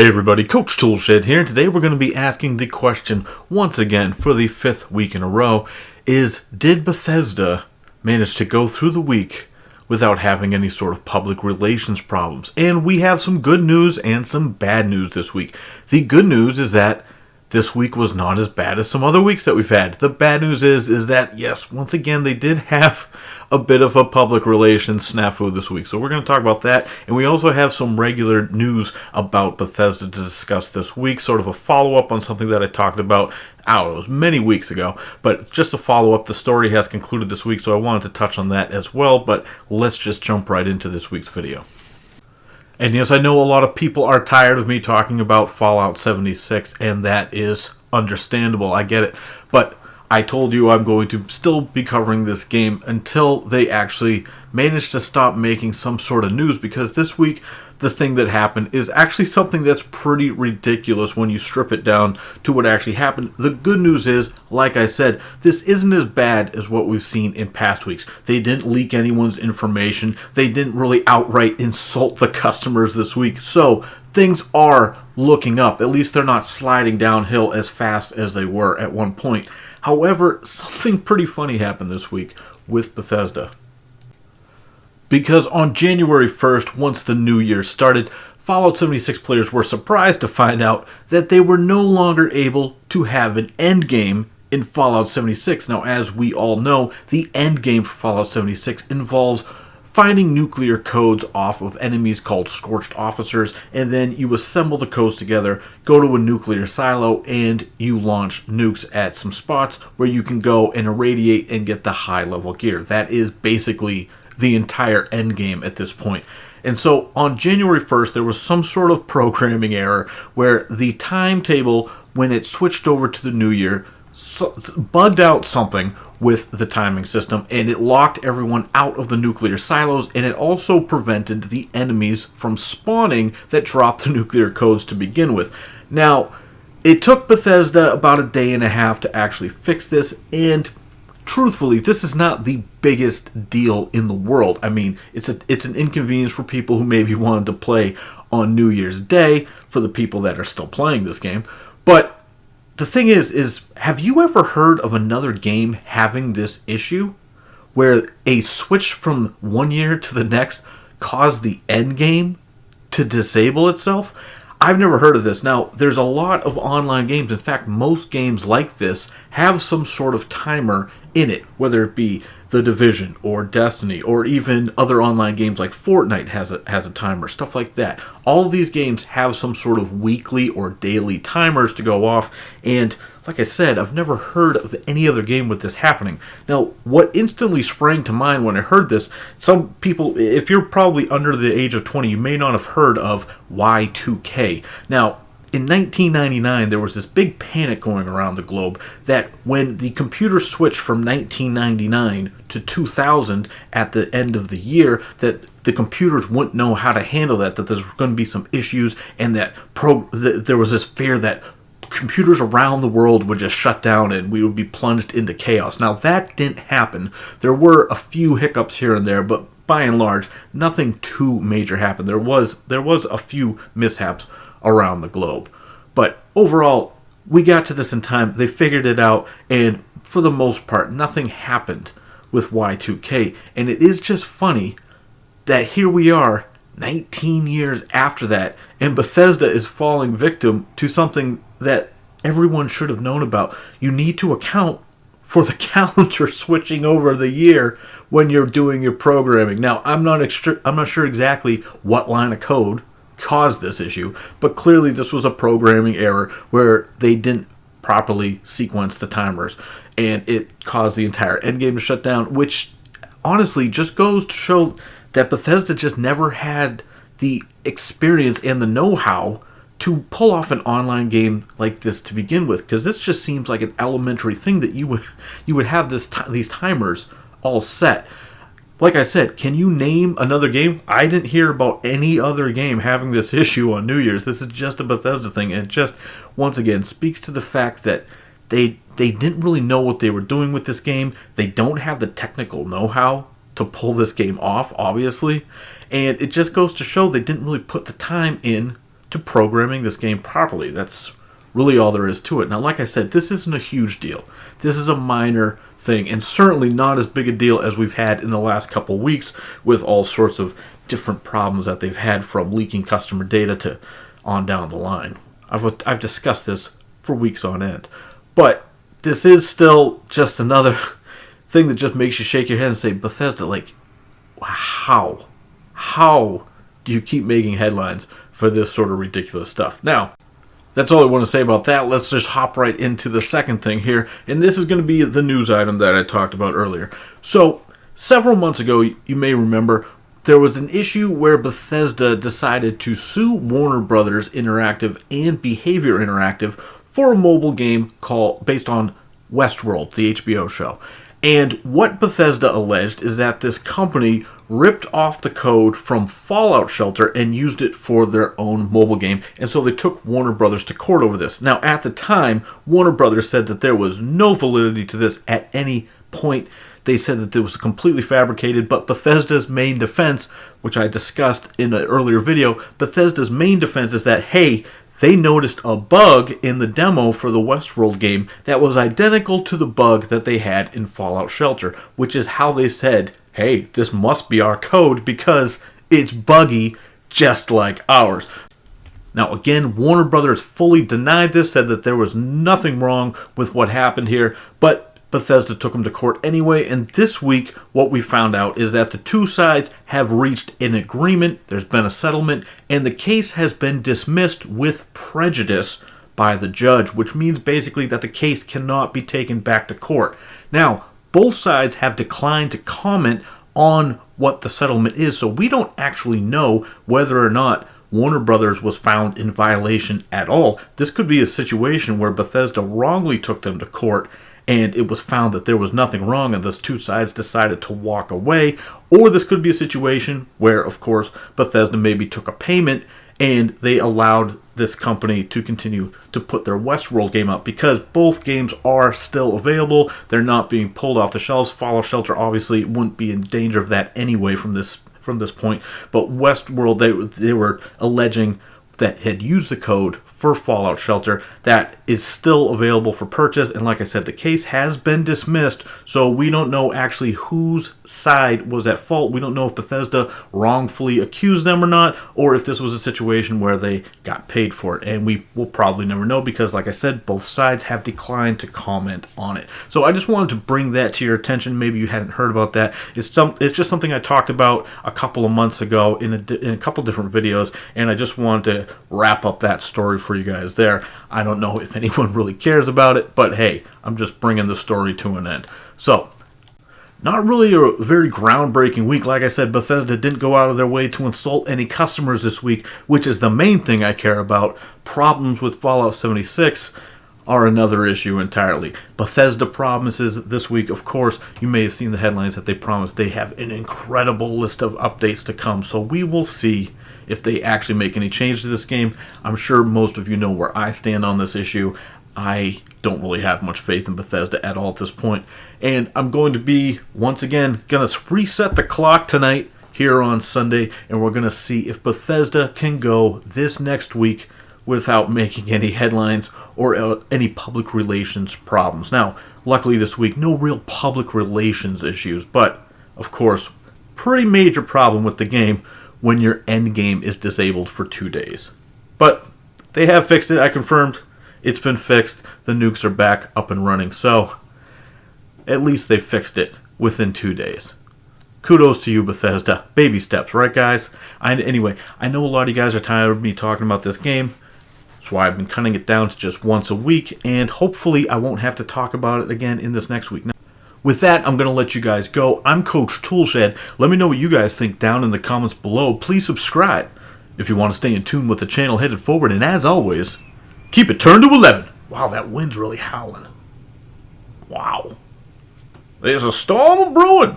Hey everybody, Coach Toolshed here, and today we're going to be asking the question once again for the 5th week in a row did Bethesda manage to go through the week without having any sort of public relations problems? And we have some good news and some bad news this week. The good news is that this week was not as bad as some other weeks that we've had. The bad news is that, yes, once again, they did have a bit of a public relations snafu this week. So we're going to talk about that. And we also have some regular news about Bethesda to discuss this week. Sort of a follow-up on something that I talked about, it was many weeks ago. But just a follow-up, the story has concluded this week, so I wanted to touch on that as well. But let's just jump right into this week's video. And yes, I know a lot of people are tired of me talking about Fallout 76, and that is understandable. I get it. But I told you I'm going to still be covering this game until they actually manage to stop making some sort of news, because this week the thing that happened is actually something that's pretty ridiculous when you strip it down to what actually happened. The good news is, like I said, this isn't as bad as what we've seen in past weeks. They didn't leak anyone's information. They didn't really outright insult the customers this week. So things are looking up. At least they're not sliding downhill as fast as they were at one point. However, something pretty funny happened this week with Bethesda. Because on January 1st, once the new year started, Fallout 76 players were surprised to find out that they were no longer able to have an endgame in Fallout 76. Now, as we all know, the endgame for Fallout 76 involves finding nuclear codes off of enemies called Scorched Officers, and then you assemble the codes together, go to a nuclear silo, and you launch nukes at some spots where you can go and irradiate and get the high-level gear. That is basically the entire end game at this point. And so on January 1st, there was some sort of programming error where the timetable, when it switched over to the new year, bugged out something with the timing system, and it locked everyone out of the nuclear silos, and it also prevented the enemies from spawning that dropped the nuclear codes to begin with. Now, it took Bethesda about a day and a half to actually fix this, and truthfully, this is not the biggest deal in the world. I mean, it's an inconvenience for people who maybe wanted to play on New Year's Day, for the people that are still playing this game. But the thing is have you ever heard of another game having this issue, where a switch from one year to the next caused the end game to disable itself? I've never heard of this. Now, there's a lot of online games. In fact, most games like this have some sort of timer in it, whether it be The Division or Destiny, or even other online games like Fortnite has a timer, stuff like that. All of these games have some sort of weekly or daily timers to go off, and like I said, I've never heard of any other game with this happening. Now, what instantly sprang to mind when I heard this, some people, if you're probably under the age of 20, you may not have heard of Y2K. Now, in 1999, there was this big panic going around the globe that when the computer switched from 1999 to 2000 at the end of the year, that the computers wouldn't know how to handle that there's going to be some issues, and that there was this fear that computers around the world would just shut down and we would be plunged into chaos. Now, that didn't happen. There were a few hiccups here and there, but by and large, nothing too major happened. There was a few mishaps around the globe. But overall, we got to this in time. They figured it out, and for the most part, nothing happened with Y2K. And it is just funny that here we are 19 years after that, and Bethesda is falling victim to something that everyone should have known about. You need to account for the calendar switching over the year when you're doing your programming. Now, I'm not sure exactly what line of code caused this issue, but clearly this was a programming error where they didn't properly sequence the timers, and it caused the entire endgame to shut down, which honestly just goes to show that Bethesda just never had the experience and the know-how to pull off an online game like this to begin with, because this just seems like an elementary thing that you would have these timers all set. Like I said, can you name another game? I didn't hear about any other game having this issue on New Year's. This is just a Bethesda thing, and it just, once again, speaks to the fact that they didn't really know what they were doing with this game. They don't have the technical know-how to pull this game off, obviously, and it just goes to show they didn't really put the time in to programming this game properly. That's really all there is to it. Now, like I said, this isn't a huge deal. This is a minor thing, and certainly not as big a deal as we've had in the last couple weeks with all sorts of different problems that they've had, from leaking customer data to on down the line. I've discussed this for weeks on end. But this is still just another thing that just makes you shake your head and say, Bethesda, like, how? How do you keep making headlines for this sort of ridiculous stuff? Now, that's all I want to say about that. Let's just hop right into the second thing here. And this is going to be the news item that I talked about earlier. So, several months ago, you may remember, there was an issue where Bethesda decided to sue Warner Brothers Interactive and Behavior Interactive for a mobile game based on Westworld, the HBO show. And what Bethesda alleged is that this company ripped off the code from Fallout Shelter and used it for their own mobile game. And so they took Warner Brothers to court over this. Now, at the time, Warner Brothers said that there was no validity to this at any point. They said that it was completely fabricated, but Bethesda's main defense, which I discussed in an earlier video, Bethesda's main defense is that, hey, they noticed a bug in the demo for the Westworld game that was identical to the bug that they had in Fallout Shelter, which is how they said, hey, this must be our code because it's buggy just like ours. Now, again, Warner Brothers fully denied this, said that there was nothing wrong with what happened here, but Bethesda took them to court anyway, and this week what we found out is that the two sides have reached an agreement, there's been a settlement, and the case has been dismissed with prejudice by the judge, which means basically that the case cannot be taken back to court. Now, both sides have declined to comment on what the settlement is, so we don't actually know whether or not Warner Brothers was found in violation at all. This could be a situation where Bethesda wrongly took them to court and it was found that there was nothing wrong and those two sides decided to walk away. Or this could be a situation where, of course, Bethesda maybe took a payment and they allowed this company to continue to put their Westworld game up, because both games are still available. They're not being pulled off the shelves. Fallout Shelter obviously wouldn't be in danger of that anyway from this point. But Westworld, they were alleging that had used the code for Fallout Shelter that is still available for purchase. And like I said, the case has been dismissed, so we don't know actually whose side was at fault. We don't know if Bethesda wrongfully accused them or not, or if this was a situation where they got paid for it. And we will probably never know because, like I said, both sides have declined to comment on it. So I just wanted to bring that to your attention. Maybe you hadn't heard about that. It's just something I talked about a couple of months ago in a couple different videos, and I just wanted to wrap up that story for you guys there. I don't know if anyone really cares about it, but hey, I'm just bringing the story to an end. So, not really a very groundbreaking week. Like I said, Bethesda didn't go out of their way to insult any customers this week, which is the main thing I care about. Problems with Fallout 76 are another issue entirely. Bethesda promises this week, of course, you may have seen the headlines that they promised they have an incredible list of updates to come, so we will see if they actually make any change to this game. I'm sure most of you know where I stand on this issue. I don't really have much faith in Bethesda at all at this point. And I'm going to be, once again, going to reset the clock tonight here on Sunday, and we're going to see if Bethesda can go this next week without making any headlines or any public relations problems. Now, luckily this week, no real public relations issues, but, of course, pretty major problem with the game when your end game is disabled for 2 days. But they have fixed it. I confirmed it's been fixed. The nukes are back up and running. So at least they fixed it within 2 days. Kudos to you, Bethesda. Baby steps, right, guys? Anyway, I know a lot of you guys are tired of me talking about this game. That's why I've been cutting it down to just once a week. And hopefully I won't have to talk about it again in this next week. Now, with that, I'm going to let you guys go. I'm Coach Toolshed. Let me know what you guys think down in the comments below. Please subscribe if you want to stay in tune with the channel headed forward. And as always, keep it turned to 11. Wow, that wind's really howling. Wow. There's a storm brewing.